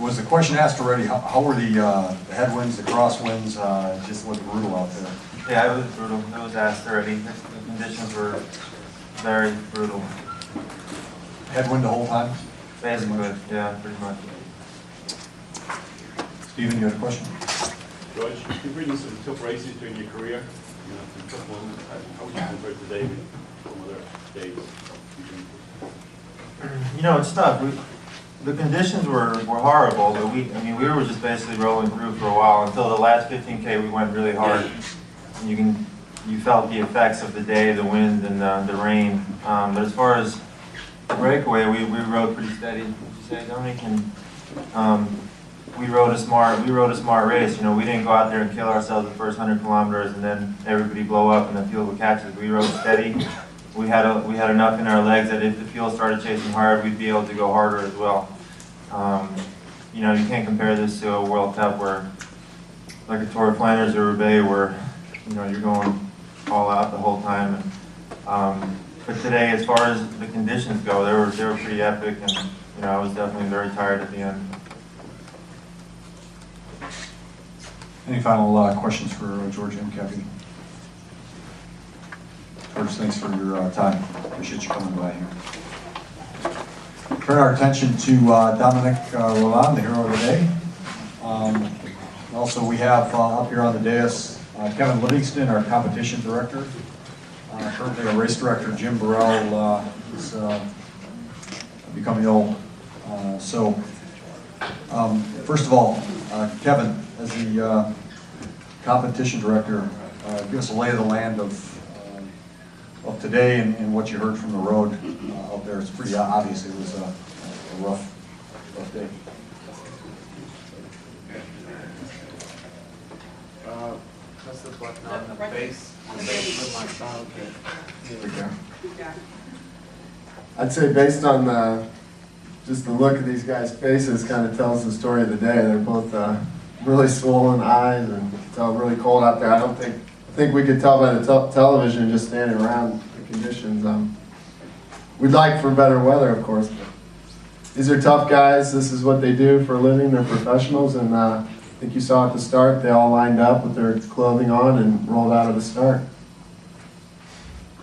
Was the question asked already? How were the headwinds, the crosswinds? Just looked brutal out there. Yeah, it was brutal. It was asked already. The conditions were very brutal. Headwind the whole time? Basically, yeah, pretty much. Stephen, you had a question? George, you've ridden some tough races during your career. You know, some tough ones. How would you compare today with some other days? You know, it's tough. The conditions were horrible, but we were just basically rolling through for a while until the last 15K. We went really hard. And you felt the effects of the day, the wind and the rain. But as far as the breakaway, we rode pretty steady. Would you say, Dominique? And we rode a smart race. You know, we didn't go out there and kill ourselves the first 100 kilometers and then everybody blow up and the field would catch us. We rode steady. We had enough in our legs that if the field started chasing hard, we'd be able to go harder as well. You know, you can't compare this to a World Cup where, like a Tour of Flanders or Roubaix, where you know you're going all out the whole time. And, but today, as far as the conditions go, they were pretty epic, and you know I was definitely very tired at the end. Any final questions for George and Kathy? George, thanks for your time. Appreciate you coming by here. Turn our attention to Dominique Rollin, the hero of the day. Also, we have up here on the dais Kevin Livingston, our competition director. Currently, our race director, Jim Burrell, is becoming ill. First of all, Kevin, as the competition director, give us a lay of the land of today and what you heard from the road out there. It's pretty obvious it was a rough day. Press the button on the base. With my sound. Here we go. I'd say based on just the look of these guys' faces kind of tells the story of the day. They're both really swollen eyes and you can tell really cold out there. I think we could tell by the television just standing around the conditions. We'd like for better weather, of course. But these are tough guys. This is what they do for a living. They're professionals, and I think you saw at the start they all lined up with their clothing on and rolled out of the start.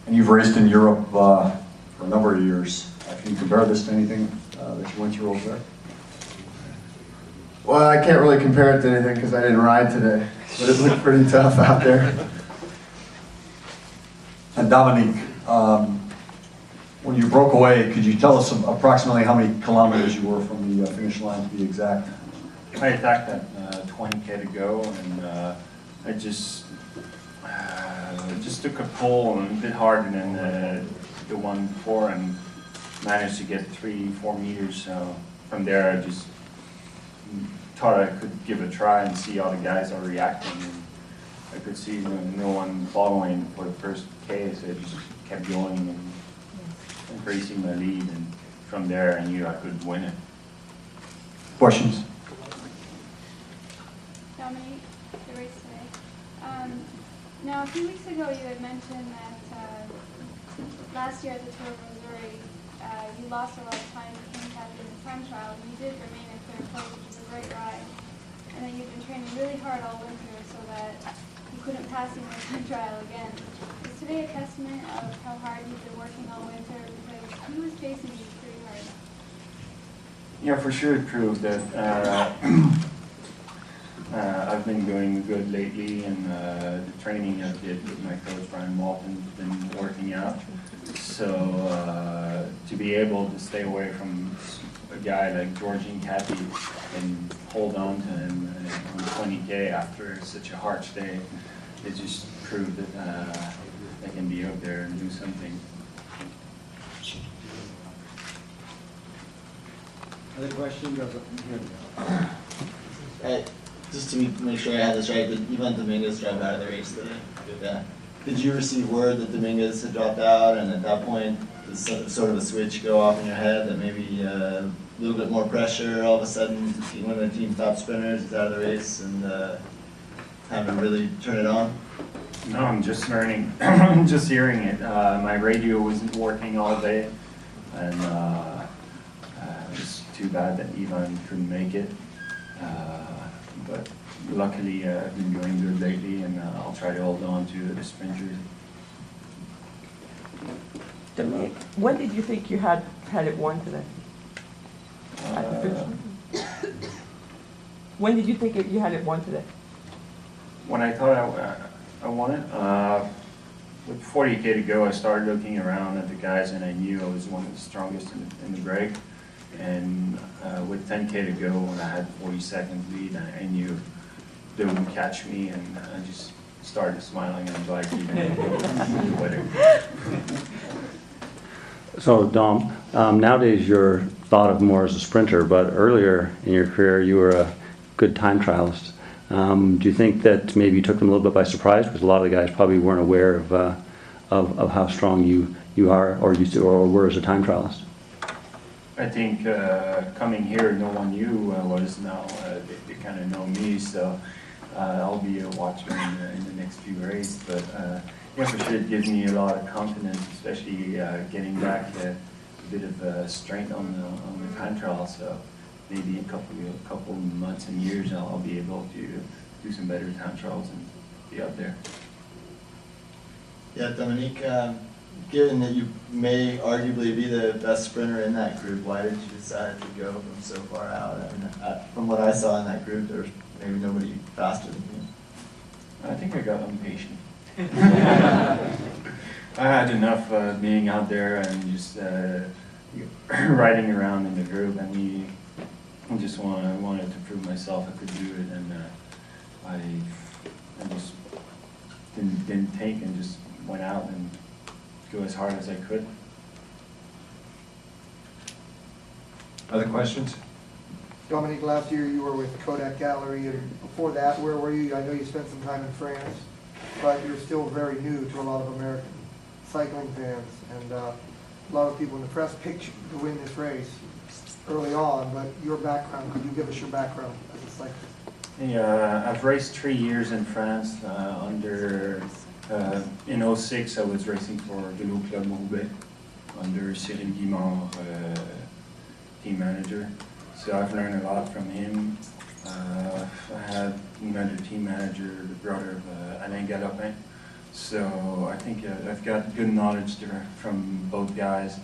And you've raced in Europe for a number of years. Can you compare this to anything that you went through over there? Well, I can't really compare it to anything because I didn't ride today, but it looked pretty tough out there. And Dominique, when you broke away, could you tell us approximately how many kilometers you were from the finish line, to be exact? I attacked at 20K to go, and I just took a pull and a bit harder than the one before, and managed to get 3-4 meters. So from there, I just thought I could give it a try and see how the guys are reacting. And I could see no one following for the first K, so I just kept going and increasing my lead. And from there, I knew I could win it. Questions? Dominique, the race today. Now, a few weeks ago, you had mentioned that last year at the Tour of Missouri, you lost a lot of time became captain in the time trial, and you did remain in third place, which was a great ride. And then you've been training really hard all winter so that you couldn't pass him in the time trial again. Is today a testament of how hard you've been working all winter? Because he was facing you pretty hard. Yeah, for sure it proved that I've been going good lately, and the training I did with my coach Brian Walton has been working out. So to be able to stay away from a guy like George and Kathy and hold on to him on 20K after such a harsh day, it just proved that I can be out there and do something. Other questions? Just to make sure I had this right, did Ivan Dominguez drop out of the race today? Yeah. Did you receive word that Dominguez had dropped out, and at that point, did sort of a switch go off in your head that maybe a little bit more pressure all of a sudden, one of the team top sprinters is out of the race, and time to really turn it on? No, I'm just learning, just hearing it. My radio wasn't working all day, and it was too bad that Ivan couldn't make it. but luckily I've been doing good lately, and I'll try to hold on to the sprinters. Dominique, when did you think you had it won today? At the finish line? When did you think you had it won today? When I thought I won it, with 40K to go, I started looking around at the guys, and I knew I was one of the strongest in the break. And with 10K to go, when I had 40 seconds lead, I knew they wouldn't catch me, and I just started smiling and like even winner. So Dom, nowadays you're thought of more as a sprinter, but earlier in your career you were a good time trialist. Do you think that maybe you took them a little bit by surprise, because a lot of the guys probably weren't aware of how strong you are or were as a time trialist? I think coming here, no one knew who I was. Now they kind of know me, so I'll be a watchman in the next few races. But yeah, for sure, it gives me a lot of confidence, especially getting back a bit of strength on the time trial. So maybe in a couple months and years, I'll be able to do some better time trials and be up there. Yeah, Dominique, given that you may arguably be the best sprinter in that group, why did you decide to go from so far out? I mean, from what I saw in that group, there was maybe nobody faster than you. I think I got impatient. I had enough being out there and just riding around in the group. I mean, I just wanted to prove myself I could do it, and I just didn't think and just went out and go as hard as I could. Other questions? Dominique, last year you were with Kodak Gallery, and before that, where were you? I know you spent some time in France, but you're still very new to a lot of American cycling fans, and a lot of people in the press picked you to win this race early on, but your background, could you give us your background as a cyclist? Yeah, I've raced 3 years in France. In 06, I was racing for Vélo Club Roubaix under Cyril Guimard, team manager. So I've learned a lot from him. I had another team manager, the brother of Alain Galopin. So I think I've got good knowledge there from both guys,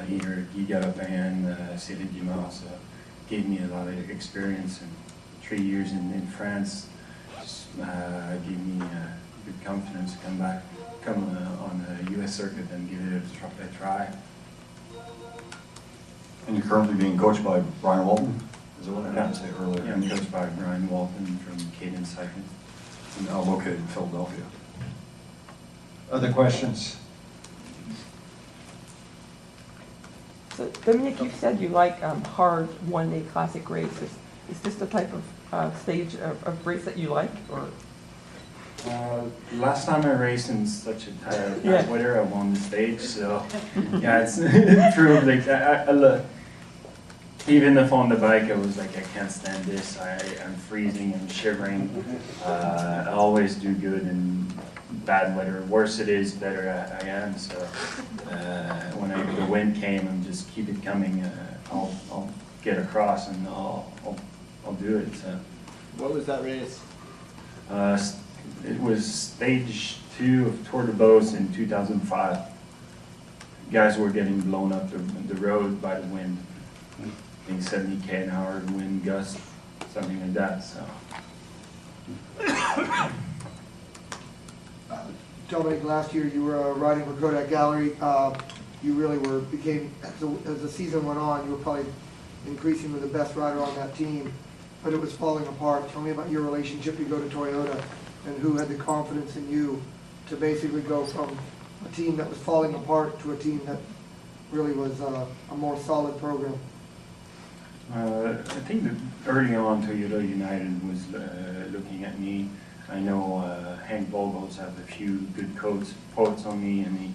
either Guy Galopin and Cyril Guimard. So it gave me a lot of experience, and 3 years in France just gave me good confidence to come on the U.S. circuit and give it a try. And you're currently being coached by Brian Walton? Is that what I meant to say earlier? Yeah, I'm coached by Brian Walton from CanadianCyclist.com. Now located in Philadelphia. Other questions? So Dominique, you said you like hard one-day classic races. Is this the type of stage of race that you like, or? Last time I raced in such a tired Yeah. weather, I won the stage. So yeah, it's true. Like I look, even if on the bike, I was like, I can't stand this. I'm freezing, I'm shivering. I always do good in bad weather. Worse it is, better I am. So when the wind came, I'm just keep it coming. I'll get across and I'll do it. So. What was that race? It was stage 2 of Tour de Beauce in 2005. Guys were getting blown up the road by the wind. I think 70k an hour wind gust, something like that. So. Dominique, last year you were riding for Kodak Gallery. You really became, as the season went on, you were probably increasingly the best rider on that team, but it was falling apart. Tell me about your relationship. You go to Toyota, and who had the confidence in you to basically go from a team that was falling apart to a team that really was a more solid program? I think that early on Toyota United was looking at me. I know Hank Vogels have a few good quotes on me, and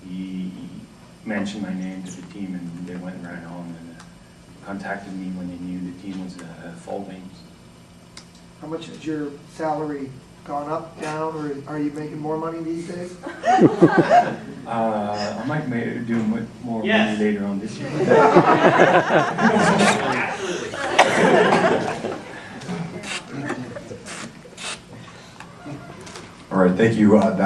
he mentioned my name to the team, and they went right on and contacted me when they knew the team was folding. How much has your salary gone up, down, or are you making more money these days? I might do more Yes. money later on this year. right, thank you, Don.